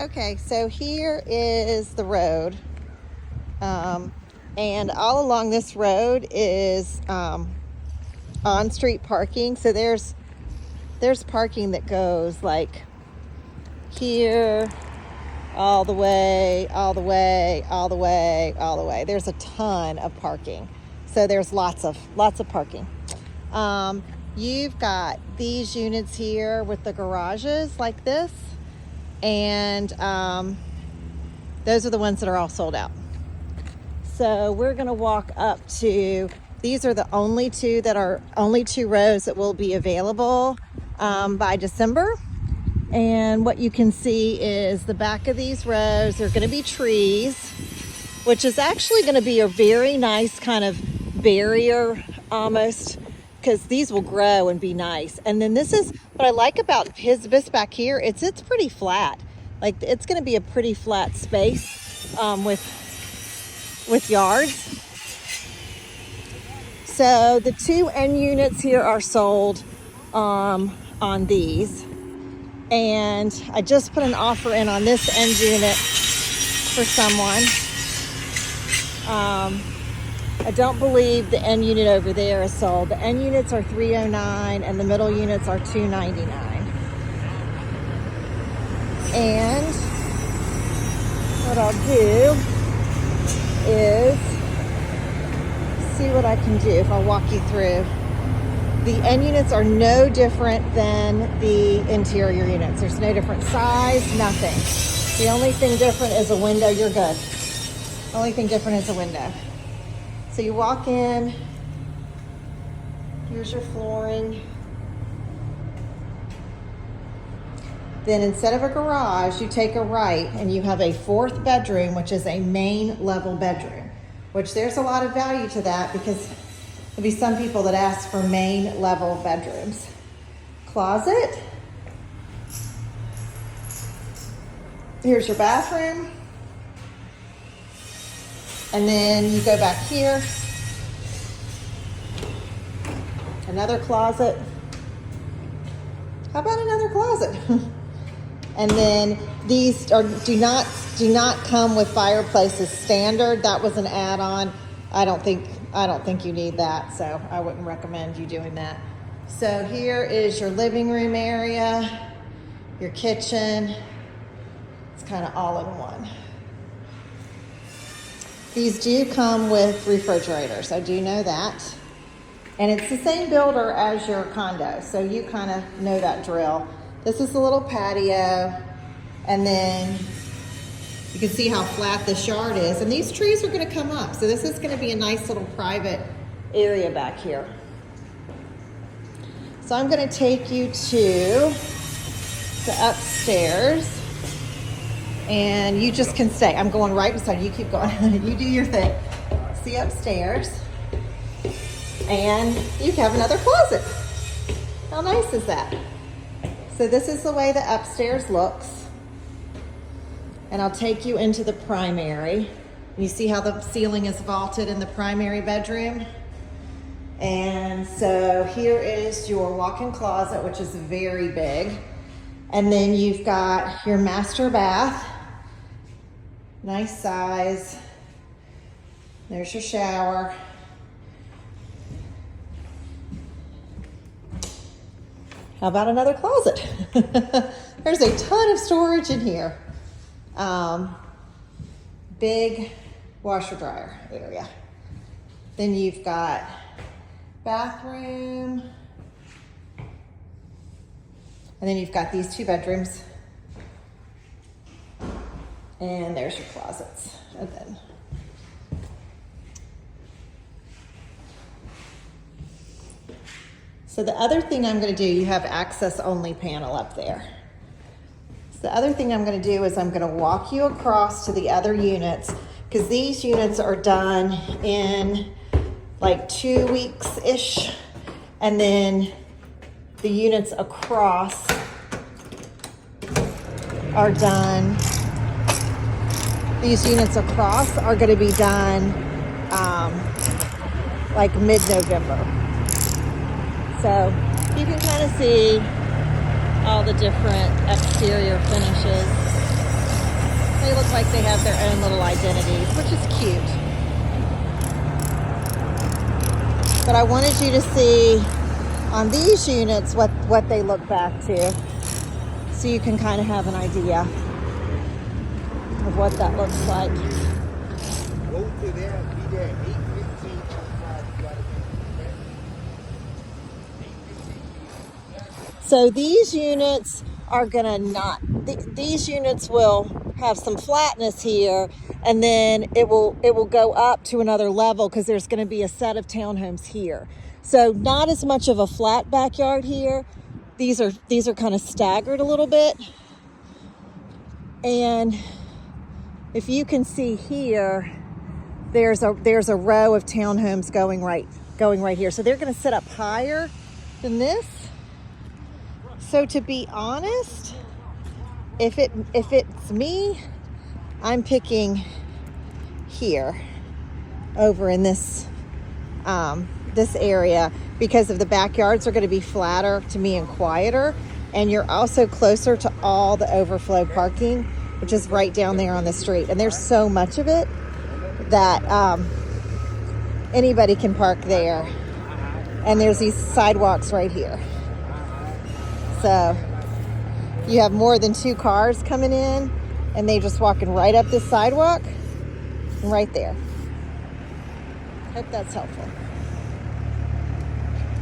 Okay, so here is the road. And all along this road is on-street parking. So there's parking that goes like here, all the way, all the way, all the way, all the way. There's a ton of parking. So there's lots of parking. You've got these units here with the garages like this. And those are the ones that are all sold out. So we're gonna walk up to, these are the only two rows that will be available by December. And what you can see is the back of these rows, there are gonna be trees, which is actually gonna be a very nice kind of barrier almost, because these will grow and be nice. And then this is what I like about this back here, it's pretty flat. Like it's gonna be a pretty flat space with yards. So the 2 end units here are sold on these. And I just put an offer in on this end unit for someone. I don't believe the end unit over there is sold. The end units are $309 and the middle units are $299. And what I'll do is see what I can do if I walk you through. The end units are no different than the interior units. There's no different size, nothing. The only thing different is a window. You're good. The only thing different is a window. So you walk in, here's your flooring. Then instead of a garage, you take a right and you have a 4th bedroom, which is a main level bedroom, which there's a lot of value to that because there'll be some people that ask for main level bedrooms. Closet. Here's your bathroom. And then you go back here. Another closet. How about another closet? And then these do not come with fireplaces standard. That was an add-on. I don't think you need that, so I wouldn't recommend you doing that. So here is your living room area, your kitchen. It's kind of all in one. These do come with refrigerators. I do know that. And it's the same builder as your condo, so you kind of know that drill. This is the little patio, and then you can see how flat this yard is. And these trees are gonna come up, so this is gonna be a nice little private area back here. So I'm gonna take you to the upstairs, and you just can stay. I'm going right beside you. You keep going. You do your thing. See upstairs. And you have another closet. How nice is that? So this is the way the upstairs looks. And I'll take you into the primary. You see how the ceiling is vaulted in the primary bedroom? And so here is your walk-in closet, which is very big. And then you've got your master bath. Nice size. There's your shower. How about another closet? There's a ton of storage in here. Big washer dryer area. Then you've got bathroom. And then you've got these 2 bedrooms. And there's your closets. And then so the other thing I'm going to do, you have access only panel up there. So the other thing I'm going to do is I'm going to walk you across to the other units, because these units are done in like 2 weeks-ish. And then the units across are done. These units across are going to be done like mid-November. So you can kind of see all the different exterior finishes. look like they have their own little identities, which is cute. But I wanted you to see on these units what they look back to, so you can kind of have an idea of what that looks like. Go to there, be there 8:15. So these units are gonna not, these units will have some flatness here, and then it will go up to another level because there's gonna be a set of townhomes here. So not as much of a flat backyard here. These are kind of staggered a little bit. And if you can see here, there's a row of townhomes going right here. So they're gonna sit up higher than this. So to be honest, if it's me, I'm picking here over in this this area, because of the backyards are going to be flatter to me and quieter, and you're also closer to all the overflow parking, which is right down there on the street. And there's so much of it that anybody can park there. And there's these sidewalks right here. So you have more than 2 cars coming in, and they just walking right up this sidewalk and right there. Hope that's helpful.